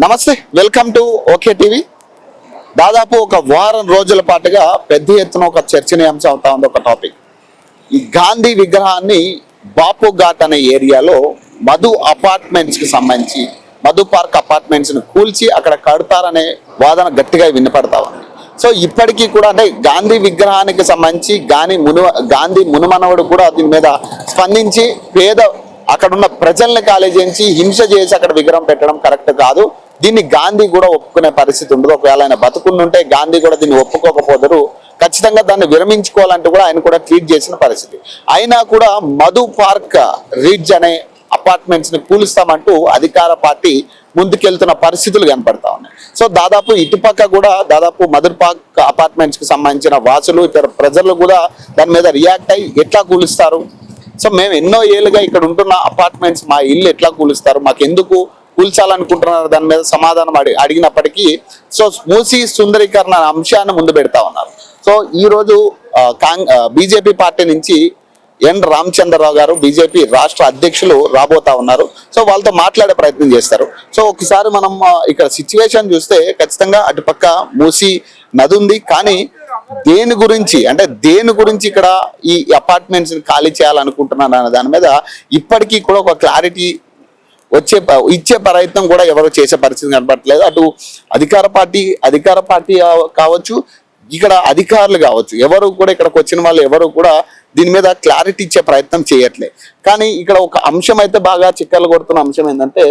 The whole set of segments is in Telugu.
నమస్తే, వెల్కమ్ టు ఓకే టీవీ. దాదాపు ఒక వారం రోజుల పాటుగా పెద్ద ఎత్తున ఒక చర్చనీయాంశం అవుతా ఉంది ఒక టాపిక్. ఈ గాంధీ విగ్రహాన్ని బాపు ఘాట్ అనే ఏరియాలో మధు అపార్ట్మెంట్స్ కి సంబంధించి మధు పార్క్ అపార్ట్మెంట్స్ ని కూల్చి అక్కడ కడతారనే వాదన గట్టిగా వినపడతా ఉంది. సో ఇప్పటికీ కూడా అంటే గాంధీ విగ్రహానికి సంబంధించి గాంధీ మునుమనవుడు కూడా దీని మీద స్పందించి అక్కడున్న ప్రజల్ని కాలేజీంచి హింస చేసి అక్కడ విగ్రహం పెట్టడం కరెక్ట్ కాదు, దీన్ని గాంధీ కూడా ఒప్పుకునే పరిస్థితి ఉండదు. ఒకవేళ ఆయన బతుకుంటే గాంధీ కూడా దీన్ని ఒప్పుకోకపోతారు, ఖచ్చితంగా దాన్ని విరమించుకోవాలంటూ కూడా ఆయన కూడా ట్వీట్ చేసిన పరిస్థితి. అయినా కూడా మధు పార్క్ రిడ్జ్ అనే అపార్ట్మెంట్స్ ని కూలుస్తామంటూ అధికార పార్టీ ముందుకెళ్తున్న పరిస్థితులు కనపడతా ఉన్నాయి. సో దాదాపు ఇటుపక్క కూడా దాదాపు మధు పార్క్ అపార్ట్మెంట్స్ కి సంబంధించిన వాసులు ఇతర ప్రజలు కూడా దాని మీద రియాక్ట్ అయ్యి ఎట్లా కూలుస్తారు, సో మేము ఎన్నో ఏళ్ళుగా ఇక్కడ ఉంటున్న అపార్ట్మెంట్స్ మా ఇల్లు ఎట్లా కూలుస్తారు, మాకు ఎందుకు కూల్చాలనుకుంటున్నారు, దాని మీద సమాధానం అడిగినప్పటికీ సో మూసీ సుందరీకరణ అంశాన్ని ముందు పెడతా ఉన్నారు. సో ఈ రోజు బీజేపీ పార్టీ నుంచి ఎన్ రామచంద్రరావు గారు బీజేపీ రాష్ట్ర అధ్యక్షులు రాబోతా ఉన్నారు. సో వాళ్ళతో మాట్లాడే ప్రయత్నం చేస్తారు. సో ఒకసారి మనం ఇక్కడ సిచ్యువేషన్ చూస్తే ఖచ్చితంగా అటుపక్క మూసీ నది ఉంది, కానీ దేని గురించి ఇక్కడ ఈ అపార్ట్మెంట్స్ ఖాళీ చేయాలనుకుంటున్నారు అనే దాని మీద ఇప్పటికీ కూడా ఒక క్లారిటీ ఇచ్చే ప్రయత్నం కూడా ఎవరు చేసే పరిస్థితి కనపడట్లేదు. అటు అధికార పార్టీ కావచ్చు, ఇక్కడ అధికారులు కావచ్చు, ఎవరు కూడా ఇక్కడికి వచ్చిన వాళ్ళు ఎవరు కూడా దీని మీద క్లారిటీ ఇచ్చే ప్రయత్నం చేయట్లేదు. కానీ ఇక్కడ ఒక అంశం అయితే బాగా చిక్కలు కొడుతున్న అంశం ఏంటంటే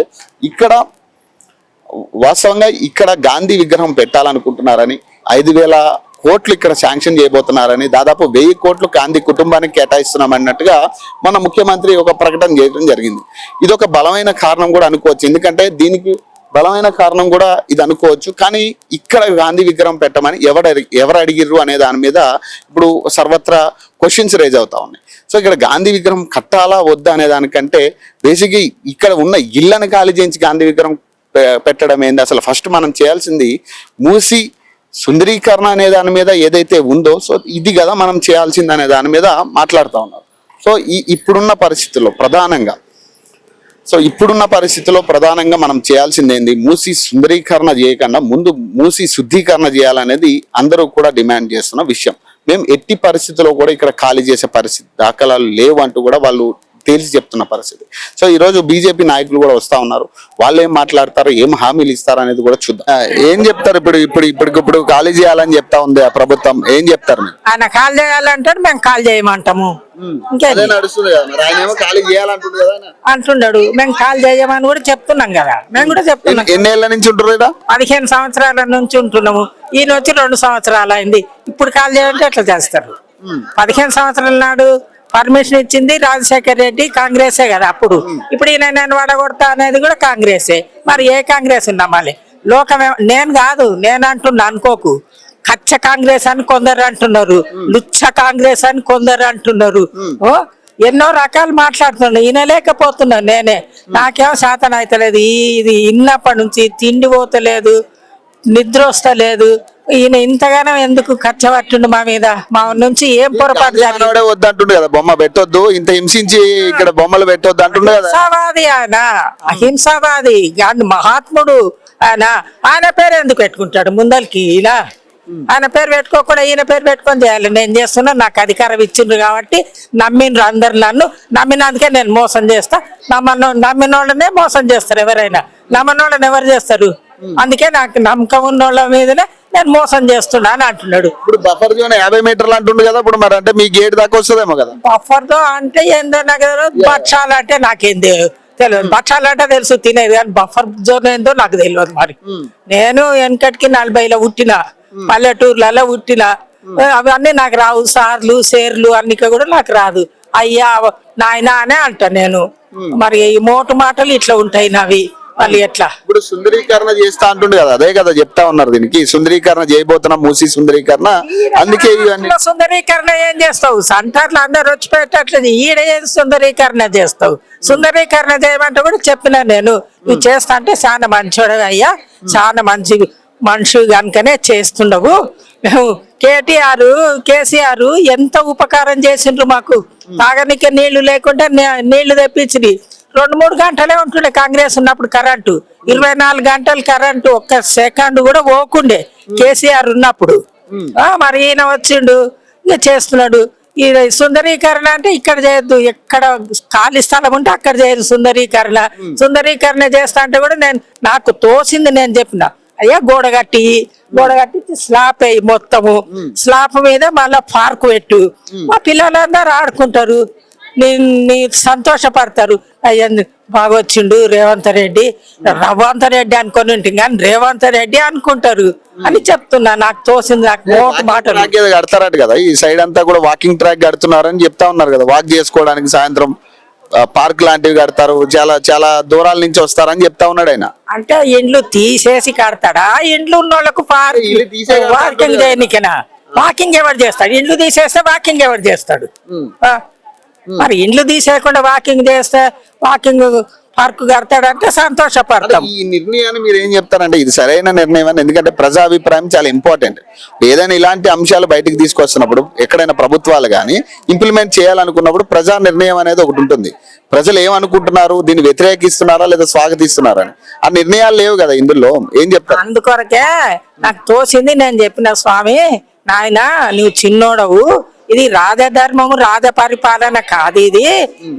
వాస్తవంగా ఇక్కడ గాంధీ విగ్రహం పెట్టాలనుకుంటున్నారని 5,000 కోట్లు ఇక్కడ శాంక్షన్ చేయబోతున్నారని, దాదాపు 1000 కోట్లు గాంధీ కుటుంబానికి కేటాయిస్తున్నామన్నట్టుగా మన ముఖ్యమంత్రి ఒక ప్రకటన చేయడం జరిగింది. ఇది ఒక బలమైన కారణం కూడా అనుకోవచ్చు, ఎందుకంటే దీనికి బలమైన కారణం కూడా ఇది అనుకోవచ్చు. కానీ ఇక్కడ గాంధీ విగ్రహం పెట్టమని ఎవరు అడిగిర్రు అనే దాని మీద ఇప్పుడు సర్వత్రా క్వశ్చన్స్ రేజ్ అవుతా ఉన్నాయి. సో ఇక్కడ గాంధీ విగ్రహం కట్టాలా వద్దా అనే దానికంటే బేసిక్గా ఇక్కడ ఉన్న ఇళ్లను ఖాళీ చేయించి గాంధీ విగ్రహం పెట్టడం ఏంది, అసలు ఫస్ట్ మనం చేయాల్సింది మూసీ సుందరీకరణ అనే దాని మీద ఏదైతే ఉందో సో ఇది కదా మనం చేయాల్సింది అనే దాని మీద మాట్లాడుతూ ఉన్నారు. సో ఇప్పుడున్న పరిస్థితుల్లో ప్రధానంగా మనం చేయాల్సింది ఏంది, మూసీ సుందరీకరణ చేయకుండా ముందు మూసీ శుద్ధీకరణ చేయాలనేది అందరూ కూడా డిమాండ్ చేస్తున్న విషయం. మేము ఎట్టి పరిస్థితుల్లో కూడా ఇక్కడ ఖాళీ చేసే పరిస్థితి దాఖలాలు లేవు అంటూ కూడా వాళ్ళు తేల్చి చెప్తున్న పరిస్థితి. సో ఈ రోజు బీజేపీ నాయకులు కూడా వస్తా ఉన్నారు, వాళ్ళు ఏం మాట్లాడతారు, ఏం హామీలు ఇస్తారు అనేది కూడా చూద్దాం. ఏం చెప్తారు ఇప్పుడు ఖాళీ చేయాలని చెప్తా ఉంది ఆ ప్రభుత్వం, ఏం చెప్తారు? ఆయన ఖాళీ చేయాలంటాడు, మేము ఖాళీ చేయమంటాము. అంటున్నాడు, మేము ఖాళీ చేయమని కూడా చెప్తున్నాం కదా. మేము కూడా చెప్తున్నాం. ఎన్నేళ్ల నుంచి ఉంటున్నారు? 15 సంవత్సరాల నుంచి ఉంటున్నాము. ఈయన వచ్చి 2 సంవత్సరాలు అయింది. ఇప్పుడు ఖాళీ చేయాలంటే ఎట్లా చేస్తారు? 15 సంవత్సరాల నాడు పర్మిషన్ ఇచ్చింది రాజశేఖర రెడ్డి, కాంగ్రెసే కదా అప్పుడు. ఇప్పుడు ఈయన నేను వడగొడతా అనేది కూడా కాంగ్రెసే. మరి ఏ కాంగ్రెస్ నమ్మాలి? నేను కాదు, నేను అంటున్నా, అనుకోకు. కచ్చ కాంగ్రెస్ అని కొందరు అంటున్నారు, లుచ్చ కాంగ్రెస్ అని కొందరు అంటున్నారు. ఎన్నో రకాలు మాట్లాడుతున్నాడు. ఈయన లేకపోతున్నాను నేనే, నాకేమో శాతం అయితలేదు. ఇది ఇన్నప్పటి నుంచి తిండి పోతలేదు, నిద్ర వస్తలేదు. ఈయన ఇంతగానో ఎందుకు ఖర్చు పట్టుండు మా మీద? మా నుంచి ఏం పొరపాటు వద్దంటుండే కదా, బొమ్మ పెట్టొద్దు, ఇంత హింసించి ఇక్కడ బొమ్మలు పెట్టొద్దు అంటుండే కదా. హింసావాది ఆయన, అహింసావాది మహాత్ముడు ఆయన పేరు ఎందుకు పెట్టుకుంటాడు ముందరికి? ఇలా ఆయన పేరు పెట్టుకోకుండా ఈయన పేరు పెట్టుకొని చేయాలి. నేను చేస్తున్నా, నాకు అధికారం ఇచ్చిండ్రు కాబట్టి నమ్మిండ్రు అందరు. నన్ను నమ్మినందుకే నేను మోసం చేస్తా. నమ్మిన వాళ్ళనే మోసం చేస్తారు ఎవరైనా. నమ్మని వాళ్ళని ఎవరు చేస్తారు? అందుకే నాకు నమ్మకం ఉన్న వాళ్ళ మీదనే నేను మోసం చేస్తున్నా అని అంటున్నాడు. ఇప్పుడు బఫర్ జోన్ 50 మీటర్లు అంటుండు కదా, ఇప్పుడు మరి అంటే మీ గేట్ దాకా వస్తుందేమో కదా. బఫర్ జోన్ అంటే ఏందో నాకు భక్షాలు అంటే నాకేం తెలియదు. భక్షాలు అంటే తెలుసు తినేది, కానీ బఫర్ జోన్ ఏందో నాకు తెలియదు. మరి నేను వెనకటికి 40లో పుట్టిన, పల్లెటూర్లలో పుట్టిన, అవన్నీ నాకు రావు. సార్లు సేర్లు అన్ని కూడా నాకు రాదు. అయ్యా నాయన అనే అంటా నేను. మరి ఈ మోటు మాటలు ఇట్లా ఉంటాయి నావి. మళ్ళీ ఎట్లా ఇప్పుడు సుందరీకరణ చేస్తా అంటుండే కదా, అదే కదా చెప్తా ఉన్నారు. దీనికి సుందరీకరణ చేయబోతున్నాం, మూసీ సుందరీకరణ. అందుకే సుందరీకరణ ఏం చేస్తావు? సంటార్లు అందరు వచ్చి పెట్టట్లేదు, ఈడ ఏం సుందరీకరణ చేస్తావు? సుందరీకరణ చేయమంటే కూడా చెప్పినా నేను, నువ్వు చేస్తా అంటే చాలా మంచోడు అయ్యా, చాలా మంచి మనుషు కనుకనే చేస్తుండవు. కేసీఆర్ ఎంత ఉపకారం చేసిండ్రు మాకు. తాగనికే నీళ్లు లేకుండా నీళ్లు తెప్పించి 2-3 గంటలే ఉంటుండే కాంగ్రెస్ ఉన్నప్పుడు కరెంటు. 24 గంటలు కరెంటు ఒక్క సెకండ్ కూడా పోకుండే కేసీఆర్ ఉన్నప్పుడు. మరి ఈయన వచ్చిండు ఇక చేస్తున్నాడు. ఈ సుందరీకరణ అంటే ఇక్కడ చేయొద్దు, ఎక్కడ ఖాళీ స్థలం ఉంటే అక్కడ చేయదు సుందరీకరణ చేస్తా అంటే కూడా నాకు తోసింది నేను చెప్పిన, అయ్యా గోడ కట్టి స్లాబ్ అయ్యి మొత్తము స్లాబ్ మీద మళ్ళా పార్క్ పెట్టు, మా పిల్లలందరూ ఆడుకుంటారు, నీ సంతోషపడతారు. అయ్యా బాగా వచ్చిండు రేవంత్ రెడ్డి అనుకొని ఉంటుంది కానీ రేవంత్ రెడ్డి అనుకుంటారు అని చెప్తున్నా. నాకు తోసింది, నాకు మాటలు కడతారట కదా ఈ సైడ్ అంతా కూడా, వాకింగ్ ట్రాక్ కడుతున్నారని చెప్తా ఉన్నారు కదా, వాక్ చేసుకోవడానికి సాయంత్రం పార్క్ లాంటివి కడతారు, చాలా చాలా దూరాల నుంచి వస్తారని చెప్తా ఉన్నాడు ఆయన. అంటే ఇండ్లు తీసేసి కడతాడా? ఇండ్లు ఉన్న వాళ్ళకు వాకింగ్ చేయనికేనా? వాకింగ్ ఎవరు చేస్తాడు? ఇండ్లు తీసేస్తే వాకింగ్ ఎవరు చేస్తాడు? మరి ఇండ్లు తీసేయకుండా వాకింగ్ చేస్తే వాకింగ్ పార్క్ కడతాడంటే సంతోషపడతాం. ఈ నిర్ణయాన్ని మీరు ఏం చెప్తారంటే ఇది సరైన నిర్ణయం అని? ఎందుకంటే ప్రజాభిప్రాయం చాలా ఇంపార్టెంట్. ఏదైనా ఇలాంటి అంశాలు బయటకు తీసుకొస్తున్నప్పుడు ఎక్కడైనా ప్రభుత్వాలు కానీ ఇంప్లిమెంట్ చేయాలనుకున్నప్పుడు ప్రజా నిర్ణయం అనేది ఒకటి ఉంటుంది. ప్రజలు ఏమనుకుంటున్నారు, దీన్ని వ్యతిరేకిస్తున్నారా లేదా స్వాగతిస్తున్నారా అని ఆ నిర్ణయాలు లేవు కదా ఇందులో. ఏం చెప్తారు? అందుకొరకే నాకు తోసింది నేను చెప్పిన, స్వామి నాయన నువ్వు చిన్నోడవు, ఇది రాజధర్మము రాజ పరిపాలన కాదు,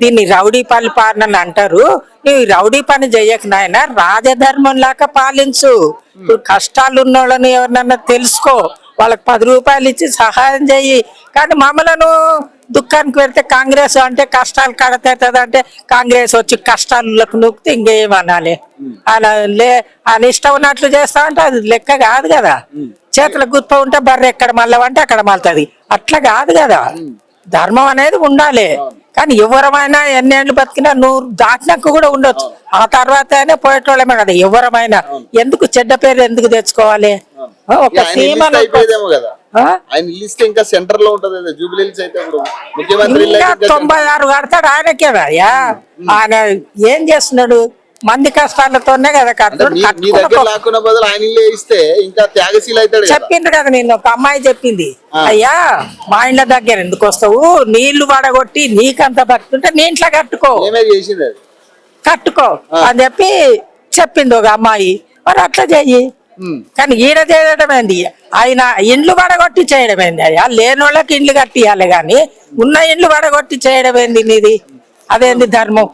దీన్ని రౌడీ పరిపాలన అంటారు. నువ్వు రౌడీ పని చెయ్యక నాయన, రాజధర్మం లాగా పాలించు. ఇప్పుడు కష్టాలు ఉన్న వాళ్ళని ఎవరినన్నా తెలుసుకో, వాళ్ళకి 10 రూపాయలు ఇచ్చి సహాయం చెయ్యి. కానీ మమ్మలను దుఃఖానికి పెడితే కాంగ్రెస్ అంటే కష్టాలు కడతాయి అంటే కాంగ్రెస్ వచ్చి కష్టాలకు నొక్కితే ఇంకేమనాలి? ఆయన ఇష్టం ఉన్నట్లు చేస్తా అంటే అది లెక్క కాదు కదా. చేతుల గుర్తు ఉంటే బర్రె ఎక్కడ మళ్ళవంటే అక్కడ మళ్తుంది, అట్లా కాదు కదా. ధర్మం అనేది ఉండాలి. కానీ ఎవరమైనా ఎన్నేళ్ళు బతికినా 100 దాటినాక కూడా ఉండొచ్చు, ఆ తర్వాత అయినా పోయేటోళ్ళమే కదా ఎవరమైనా. ఎందుకు చెడ్డ పేరు ఎందుకు తెచ్చుకోవాలి? ఒక సీమ 96 కడతాడు ఆయనకేనా? ఆయన ఏం చేస్తున్నాడు? మంది కష్టాలతోనే కదా చెప్పిండ్రు కదా. నేను ఒక అమ్మాయి చెప్పింది, అయ్యా మా ఇండ్ల దగ్గర ఎందుకు వస్తావు, నీళ్లు పడగొట్టి నీకంత భక్తుంటే నీ ఇంట్లో కట్టుకో అని చెప్పింది ఒక అమ్మాయి. మరి అట్లా చెయ్యి. కానీ ఈడ చేయడం ఏంది? ఆయన ఇండ్లు పడగొట్టి చేయడం ఏంది? అయ్యా లేని వాళ్ళకి ఇండ్లు కట్టియాలి కానీ ఉన్న ఇండ్లు పడగొట్టి చేయడం ఏంది నీది? అదేంది ధర్మం?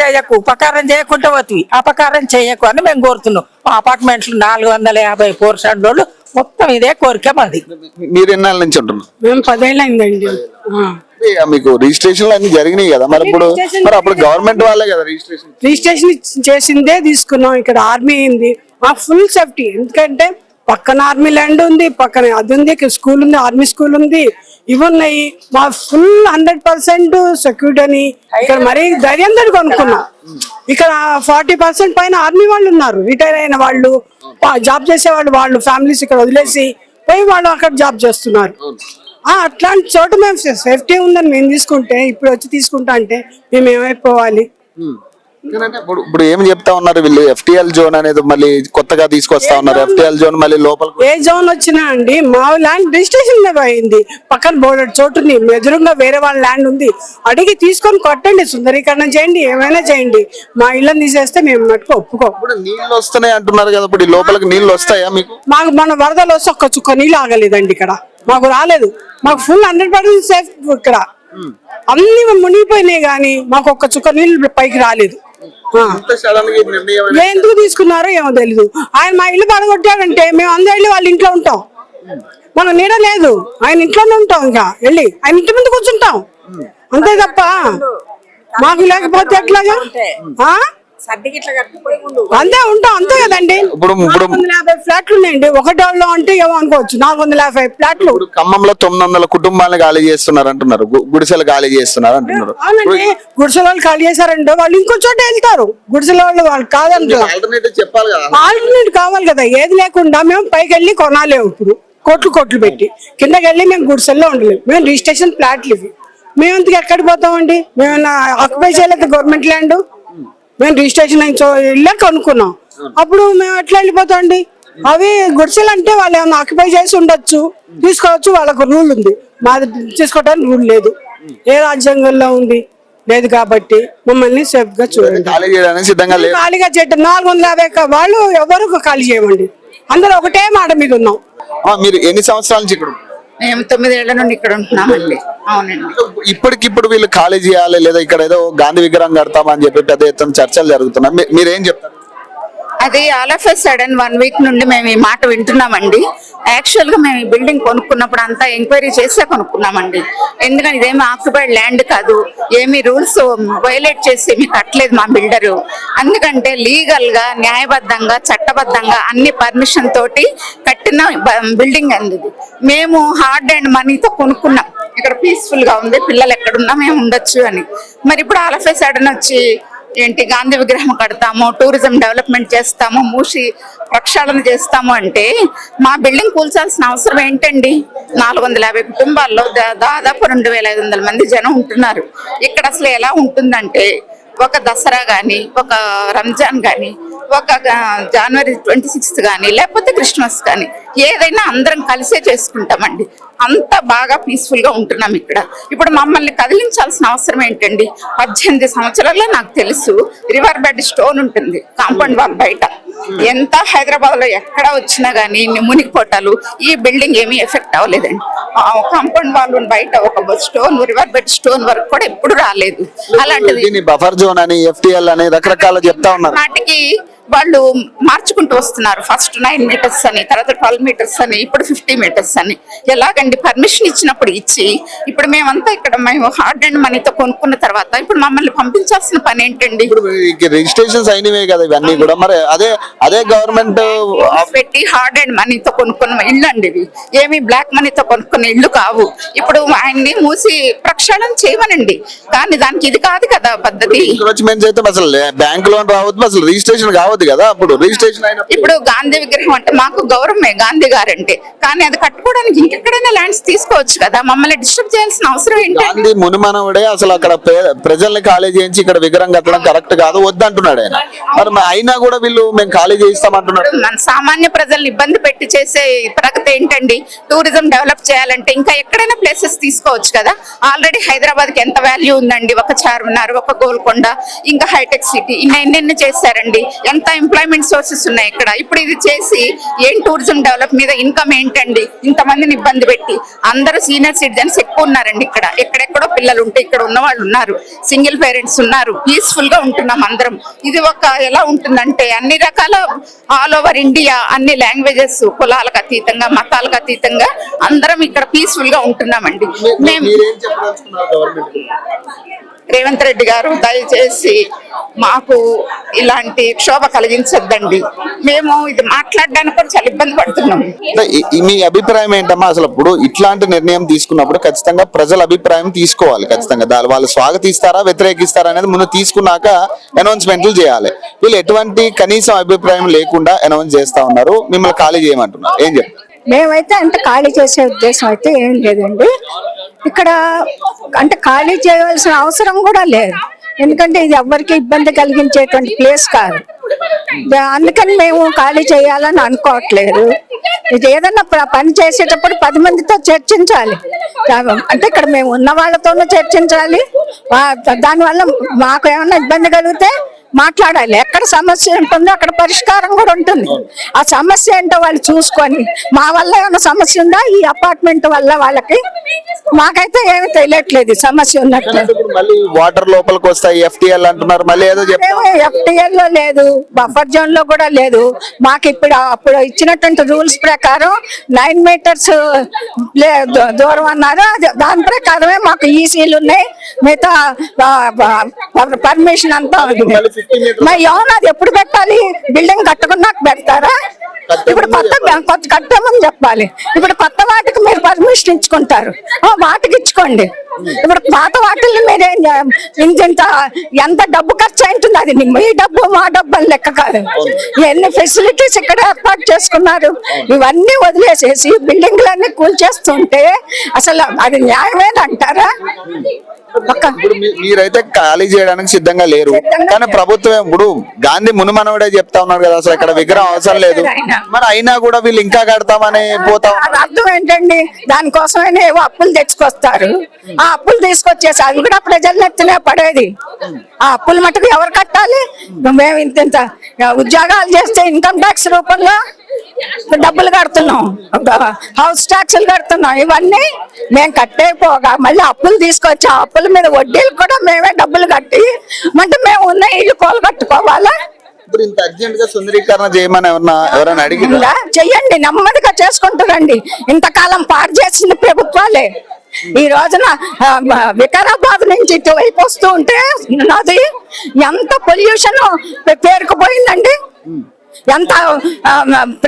చేయకు, ఉపకారం చేయకుండా పోతుంది, అపకారం చేయకు అని మేము కోరుతున్నాం. అపార్ట్మెంట్లు 450 పోర్షన్లు మొత్తం ఇదే కోరిక మాది. మీరు ఎన్నాళ్ళ నుంచి ఉంటున్నారు? మేము 10 ఏళ్ళు అయిందండి. మీకు రిజిస్ట్రేషన్ అన్ని జరిగినాయి కదా, మరి అప్పుడు గవర్నమెంట్ వాళ్ళే కదా రిజిస్ట్రేషన్ చేసిందే తీసుకున్నాం. ఇక్కడ ఆర్మీ అయింది, మాకు ఫుల్ సేఫ్టీ. ఎందుకంటే పక్కన ఆర్మీ ల్యాండ్ ఉంది, పక్కన అది ఉంది, స్కూల్ ఉంది, ఆర్మీ స్కూల్ ఉంది, ఇవి ఉన్నాయి. మా ఫుల్ 100% సెక్యూరిటీ అని ఇక్కడ మరీ ధైర్యంతో కొనుక్కున్నాం. ఇక్కడ 40% పైన ఆర్మీ వాళ్ళు ఉన్నారు, రిటైర్ అయిన వాళ్ళు, జాబ్ చేసే వాళ్ళు ఫ్యామిలీస్ ఇక్కడ వదిలేసి పోయి వాళ్ళు అక్కడ జాబ్ చేస్తున్నారు. అట్లాంటి చోట మేము సేఫ్టీ ఉందని మేము తీసుకుంటే, ఇప్పుడు వచ్చి తీసుకుంటా అంటే మేము ఏమైపోవాలి? ఇప్పుడు ఏం చెప్తా ఉన్నారు వీళ్ళు? FTL జోన్ అనేది మళ్ళీ కొత్తగా తీసుకొస్తా ఉన్నారు. FTL జోన్ మళ్ళీ లోపల ఏ జోన్ వచ్చినా అండి మా ల్యాండ్ రిజిస్ట్రేషన్ అయింది, పక్కన బోర్డర్ చోటు ఎదురుగా వేరే వాళ్ళ ల్యాండ్ ఉంది, అడిగి తీసుకొని కొట్టండి, సుందరీకరణ చేయండి, ఏమైనా చేయండి. మా ఇళ్ళని తీసేస్తే మేము మటుకు ఒప్పుకో. నీళ్ళు వస్తున్నాయి అంటున్నారు కదా, ఇప్పుడు లోపలికి నీళ్ళు వస్తాయా మీకు? మాకు మన వరదలు వస్తే ఒక్క చుక్క నీళ్ళు ఆగలేదండి, ఇక్కడ మాకు రాలేదు. మాకు ఫుల్ 100% సేఫ్. ఇక్కడ అన్ని మునిగిపోయినాయి కానీ మాకు ఒక్క చుక్క నీళ్ళు పైకి రాలేదు. ఎందుకు తీసుకున్నారో ఏమో తెలీదు. ఆయన మా ఇల్లు పడగొట్టాడంటే మేము అందరూ వాళ్ళ ఇంట్లో ఉంటాం, మనం నీడ లేదు, ఆయన ఇంట్లోనే ఉంటాం. ఇంకా వెళ్ళి ఆయన ఇంటి ముందు కూర్చుంటాం అంతే తప్ప మాకు లేకపోతే ఎట్లాగా? అంతే ఉంటాం, అంతే కదండి. 450 ఫ్లాట్లు ఉన్నాయండి ఒకటోళ్ళు అంటే ఏమో అనుకోవచ్చు. 450 ఫ్లాట్లు. ఖమ్మంలో 900 కుటుంబాలను ఖాళీ చేస్తున్నారు అంటున్నారు, గుడిసెలు ఖాళీ చేస్తున్నారు అంటున్నారు. అవునండి, గుడిసెల వాళ్ళు ఖాళీ చేశారంటే వాళ్ళు ఇంకో చోట వెళ్తారు. గుడిసెల వాళ్ళు కాదంటారు, ఆల్టర్నేట్ కావాలి కదా. ఏది లేకుండా మేము పైకి వెళ్ళి కొనాలేము. ఇప్పుడు కోట్లు పెట్టి కిందకి వెళ్ళి మేము గుడిసెల్లో ఉండలేము. మేము రిజిస్ట్రేషన్ ఫ్లాట్లు ఇవి, మేము ఇంతకు ఎక్కడికి పోతామండి? మేము ఆక్యుపై చేయలేదు గవర్నమెంట్ ల్యాండ్, మేము రిజిస్ట్రేషన్ ఇళ్ళే కొనుక్కున్నాం. అప్పుడు మేము ఎట్లా వెళ్ళిపోతాం అండి? అవి గుడిసెలు అంటే వాళ్ళు ఏమైనా ఆక్యుపై చేసి ఉండొచ్చు, తీసుకోవచ్చు, వాళ్ళకు రూల్ ఉంది. మాది తీసుకోవడానికి రూల్ లేదు. ఏ రాజ్యాంగంలో ఉంది? లేదు కాబట్టి మమ్మల్ని సేఫ్ గా చూడండి. ఖాళీ చేయడానికి సిద్ధంగా లేదు. ఖాళీగా చెట్టు 450 వాళ్ళు ఎవరు ఖాళీ చేయమండి, అందరూ ఒకటే మాట మీద ఉన్నాం. మీరు ఎన్ని సంవత్సరాల నుంచి ఇక్కడ ఉన్నారు? మేము 9 ఏళ్ల నుండి ఇక్కడ ఉంటున్నామండి. అవునండి. ఇప్పటికిప్పుడు వీళ్ళు ఖాళీ చేయాలి లేదా ఇక్కడ ఏదో గాంధీ విగ్రహం కడతామని చెప్పి పెద్ద ఎత్తున చర్చలు జరుగుతున్నాయి. మీరేం చెప్తారు? అది all of a sudden 1 week నుండి మేము ఈ మాట వింటున్నామండి. యాక్చువల్ గా మేము ఈ బిల్డింగ్ కొనుక్కున్నప్పుడు అంతా ఎంక్వైరీ చేసే కొనుక్కున్నామండి. ఎందుకంటే ఇదేమి ఆక్యుపైడ్ ల్యాండ్ కాదు, ఏమి రూల్స్ వైలేట్ చేసి ఏమి కట్టలేదు మా బిల్డరు. అందుకంటే లీగల్ గా న్యాయబద్ధంగా చట్టబద్ధంగా అన్ని పర్మిషన్ తోటి కట్టిన బిల్డింగ్ అండి ఇది. మేము హార్డ్ అండ్ మనీతో కొనుక్కున్నాం. ఇక్కడ పీస్ఫుల్ గా ఉంది, పిల్లలు ఎక్కడున్నా మేము ఉండొచ్చు అని. మరి ఇప్పుడు ఆల్ ఆఫ్ ఎ సడన్ వచ్చి ఏంటి గాంధీ విగ్రహం కడతాము, టూరిజం డెవలప్మెంట్ చేస్తాము, మూసి ప్రక్షాళన చేస్తాము అంటే మా బిల్డింగ్ కూల్చాల్సిన అవసరం ఏంటండి? 450 కుటుంబాల్లో దాదాపు 2500 మంది జనం ఉంటున్నారు. ఇక్కడ అసలు ఎలా ఉంటుందంటే ఒక దసరా కానీ, ఒక రంజాన్ కానీ, ఒక జనవరి 26th కానీ, లేకపోతే క్రిస్మస్ కానీ ఏదైనా అందరం కలిసే చేసుకుంటామండి. అంత బాగా పీస్ఫుల్ గా ఉంటున్నాం ఇక్కడ. ఇప్పుడు మమ్మల్ని కదిలించాల్సిన అవసరం ఏంటండి? 18 సంవత్సరాల్లో నాకు తెలుసు రివర్ బెడ్ స్టోన్ ఉంటుంది కాంపౌండ్ వాల్ బయట. ఎంత హైదరాబాద్ లో ఎక్కడ వచ్చినా గానీ మునిగిపోటాలు, ఈ బిల్డింగ్ ఏమీ ఎఫెక్ట్ అవ్వలేదండి. కాంపౌండ్ వాల్ బయట ఒక స్టోన్, రివర్ బెడ్ స్టోన్ వరకు కూడా ఎప్పుడు రాలేదు. అలాంటిది బఫర్ జోన్ అని, FTL అని రకరకాల చెప్తా ఉన్నారు. వాటికి వాళ్ళు మార్చుకుంటూ వస్తున్నారు. ఫస్ట్ 9 మీటర్స్ అని, తర్వాత 12 మీటర్స్ అని, ఇప్పుడు 50 మీటర్స్ అని. ఎలాగండి? పర్మిషన్ ఇచ్చినప్పుడు ఇచ్చి ఇప్పుడు మేమంతా ఇక్కడ మేము హార్డ్ అండ్ మనీతో కొనుక్కున్న తర్వాత ఇప్పుడు మమ్మల్ని పంపించాల్సిన పని ఏంటండి? ఇప్పుడు రిజిస్ట్రేషన్స్ అయినవే కదా ఇవన్నీ కూడా. మరి అదే గవర్నమెంట్ పెట్టి హార్డ్ అండ్ మనీతో కొనుక్కున్న ఇల్లు అండి ఇవి. ఏమి బ్లాక్ మనీతో కొనుక్కున్న ఇల్లు కావు. ఇప్పుడు ఆయన్ని మూసి ప్రక్షాళన చేయమనండి, కానీ దానికి ఇది కాదు కదా పద్ధతి. అయితే అసలు బ్యాంక్ లోన్ రావద్దు, అసలు రిజిస్ట్రేషన్ కావద్దు కదా. అప్పుడు రిజిస్ట్రేషన్ అయిన ఇప్పుడు గాంధీ విగ్రహం అంటే మాకు గౌరవమే గాంధీ గారు అంటే, కానీ అది కట్టుకోవడానికి ఇంకెక్కడైనా ల్యాండ్స్ తీసుకోవచ్చు కదా. మమ్మల్ని డిస్టర్బ్ చేయాల్సిన అవసరం ఏంటి? గాంధీ మునిమనవుడే అసలు అక్కడ ప్రజల్ని ఖాళీ చేయించి ఇక్కడ విగ్రహం కట్టడం కరెక్ట్ కాదు, వద్దంటున్నాడు ఆయన. మరి అయినా కూడా వీళ్ళు మేము ఖాళీ చేయిస్తామంటున్నారు. మన సామాన్య ప్రజల్ని ఇబ్బంది పెట్టి చేసే ప్రగతి ఏంటండి? టూరిజం డెవలప్ చేయాలంటే ఇంకా ఎక్కడైనా ప్లేసెస్ తీసుకోవచ్చు కదా. ఆల్రెడీ హైదరాబాద్ కి ఎంత వాల్యూ ఉందండి? ఒక చార్మినార్, ఒక గోల్కొండ, ఇంకా హైటెక్ సిటీ, ఎన్నెన్ని చేశారండి. ఎంత ఎంప్లాయ్మెంట్ సోర్సెస్ ఉన్నాయి ఇక్కడ. ఇప్పుడు ఇది చేసి ఏం టూరిజం డెవలప్ మీద ఇన్కమ్ ఏంటండి? ఇంతమందిని ఇబ్బంది పెట్టి. అందరూ సీనియర్ సిటిజన్స్ ఎక్కువ ఉన్నారండి ఇక్కడ. ఎక్కడెక్కడో పిల్లలు ఉంటే ఇక్కడ ఉన్న వాళ్ళు ఉన్నారు, సింగిల్ పేరెంట్స్ ఉన్నారు. పీస్ఫుల్ గా ఉంటున్నాం అందరం. ఇది ఒక ఎలా ఉంటుందంటే అన్ని రకాల ఆల్ ఓవర్ ఇండియా, అన్ని లాంగ్వేజెస్, కులాలకు అతీతంగా, మతాలకు అతీతంగా అందరం ఇక్కడ పీస్ఫుల్ గా ఉంటున్నామండి. మేము రేవంత్ రెడ్డి గారు దయచేసి మాకు ఇలాంటి క్షోభ కలిగించొద్దండి. మేము ఇది మాట్లాడడానికి కూడా చాలా ఇబ్బంది పడుతున్నాం. మీ అభిప్రాయం ఏంటమ్మా? అసలు ఇప్పుడు ఇట్లాంటి నిర్ణయం తీసుకున్నప్పుడు ఖచ్చితంగా ప్రజల అభిప్రాయం తీసుకోవాలి. ఖచ్చితంగా వాళ్ళు స్వాగతిస్తారా వ్యతిరేకిస్తారా అనేది ముందు తీసుకున్నాక అనౌన్స్మెంట్లు చేయాలి. వీళ్ళు ఎటువంటి కనీసం అభిప్రాయం లేకుండా అనౌన్స్ చేస్తా ఉన్నారు, మిమ్మల్ని ఖాళీ చేయమంటున్నారు. ఏం చెప్తారు? మేమైతే అంటే ఖాళీ చేసే ఉద్దేశం అయితే ఏం లేదండి. ఇక్కడ అంటే ఖాళీ చేయవలసిన అవసరం కూడా లేదు, ఎందుకంటే ఇది ఎవ్వరికి ఇబ్బంది కలిగించేటువంటి ప్లేస్ కాదు. అందుకని మేము ఖాళీ చేయాలని అనుకోవట్లేదు. ఇది ఏదన్నా పని చేసేటప్పుడు 10 మందితో చర్చించాలి. అంటే ఇక్కడ మేము ఉన్న వాళ్ళతోనూ చర్చించాలి. దానివల్ల మాకు ఏమన్నా ఇబ్బంది కలిగితే మాట్లాడాలి. ఎక్కడ సమస్య ఉంటుందో అక్కడ పరిష్కారం కూడా ఉంటుంది. ఆ సమస్య ఏంటో వాళ్ళు చూసుకొని, మా వల్ల ఏమైనా సమస్య ఉందా ఈ అపార్ట్మెంట్ వల్ల వాళ్ళకి, మాకైతే ఏమి తెలియట్లేదు సమస్య ఉన్నట్టు. మళ్ళీ వాటర్ లోపలికి వస్తాయి, FTL అంటున్నారు. మళ్ళీ ఏదో FTL లో లేదు, బఫర్ జోన్ లో కూడా లేదు. మాకు అప్పుడు ఇచ్చినటువంటి రూల్స్ ప్రకారం 9 మీటర్స్ దూరం అన్నారు. దాని ప్రకారమే మాకు ఈసీలు ఉన్నాయి, మిగతా పర్మిషన్ అంతా మరి అవును. అది ఎప్పుడు పెట్టాలి? బిల్డింగ్ కట్టుకున్నాక పెడతారా? ఇప్పుడు కొత్త కట్టామని చెప్పాలి. ఇప్పుడు కొత్త వాటికి మీరు పర్మిషన్ ఇచ్చుకుంటారు, వాటికి ఇచ్చుకోండి. ఇప్పుడు పాత వాటిల్ని మీరేం ఎంత డబ్బు ఖర్చు అయింటుంది? అది మీ డబ్బు మా డబ్బు అని లెక్క కాదు. ఎన్ని ఫెసిలిటీస్ ఇక్కడ ఏర్పాటు చేసుకున్నారు, ఇవన్నీ వదిలేసేసి బిల్డింగ్లన్నీ కూల్చేస్తుంటే అసలు అది న్యాయమేనంటారా? ఇప్పుడు మీరైతే ఖాళీ చేయడానికి సిద్ధంగా లేరు, కానీ ప్రభుత్వం ఇప్పుడు గాంధీ మునిమనవుడే చెప్తా ఉన్నారు కదా అసలు ఇక్కడ విగ్రహం అవసరం లేదు, మరి అయినా కూడా వీళ్ళు ఇంకా కడతామని పోతా అది అర్థం ఏంటండి? దానికోసమైనా ఏవో అప్పులు తెచ్చుకొస్తారు. ఆ అప్పులు తీసుకొచ్చేసి అది కూడా ప్రజల నెత్తినే పడేది. ఆ అప్పులు మటుకు ఎవరు కట్టాలి? మేము ఇంత ఉద్యోగాలు చేస్తే ఇన్కమ్ ట్యాక్స్ రూపంలో డబ్బులు కడుతున్నాం, హౌస్ ట్యాక్సులు కడుతున్నాం. ఇవన్నీ మేము కట్టేపోగా మళ్ళీ అప్పులు తీసుకొచ్చి ఆ అప్పుల మీద వడ్డీలు కూడా మేమే డబ్బులు కట్టి అంటే మేము ఉన్న ఇల్లు కోలు కట్టుకోవాలా? ఇప్పుడు ఇంత అర్జెంట్ గా సుందరీకరణ చేయమని ఎవరైనా అడిగిందా? ఇలా చెయ్యండి, నెమ్మదిగా చేసుకుంటారండి. ఇంతకాలం పాడు చేసిన ప్రభుత్వాలే ఈ రోజున వికారాబాద్ నుంచి ఇటువైపు వస్తూ ఉంటే నది ఎంత పొల్యూషన్ పేరుకుపోయిందండి, ఎంత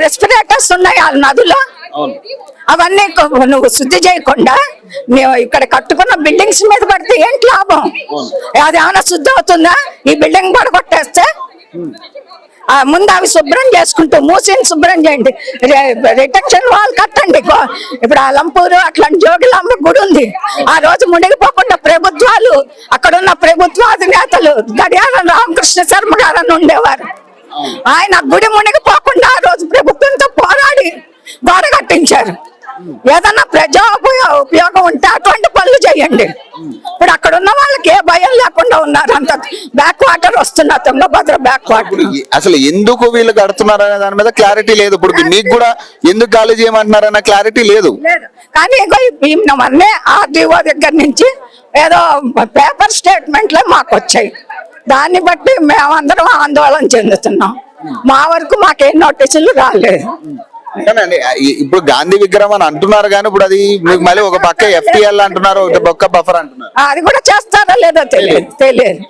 రెస్పిరేటర్స్ ఉన్నాయి ఆ నదిలో. అవన్నీ నువ్వు శుద్ధి చేయకుండా నువ్వు ఇక్కడ కట్టుకున్న బిల్డింగ్స్ మీద పడితే ఏంటి లాభం? అది ఏమైనా శుద్ధి అవుతుందా? ఈ బిల్డింగ్ పడగొట్టేస్తే ముందు అవి శుభ్రం చేసుకుంటూ మూసిని శుభ్రం చేయండి, రిటెక్షన్ వాల్ కట్టండి. ఇప్పుడు అలంపూరు అట్లాంటి జోగులాంబ గుడి ఉంది, ఆ రోజు మునిగిపోకుండా ప్రభుత్వాలు అక్కడున్న ప్రభుత్వాధినేతలు గడియారం రామకృష్ణ శర్మ గారు అని ఉండేవారు. ఆయన గుడి మునిగిపోకుండా ఆ రోజు ప్రభుత్వంతో పోరాడి గోడ కట్టించారు. ఏదన్నా ప్రజా ఉపయోగం ఉంటే అటువంటి పనులు చేయండి. ఇప్పుడు అక్కడ ఉన్న వాళ్ళకి ఏ భయం లేకుండా ఉన్నారు. అంత బ్యాక్ వాటర్ వస్తున్నా తుంగభద్ర బ్యాక్ వాటర్. అసలు ఎందుకు వీళ్ళు కడుతున్నారు అనే దాని మీద క్లారిటీ లేదు. ఇప్పుడు మీకు కూడా ఎందుకు ఖాళీ చేయమంటున్నారు అన్న క్లారిటీ లేదు. కానీ మొన్నే ఆర్డీఓ దగ్గర నుంచి ఏదో పేపర్ స్టేట్మెంట్లే మాకు వచ్చాయి. దాన్ని బట్టి మేమందరం ఆందోళన చెందుతున్నాం. మా వరకు మాకేం నోటీసులు రాలేదు. ఇప్పుడు గాంధీ విగ్రహం అని అంటున్నారు కానీ ఇప్పుడు అది మీకు మళ్ళీ ఒక పక్క FTL అంటున్నారు, ఒక పక్క బఫర్ అంటున్నారు. అది కూడా చేస్తారో లేదో తెలియదు.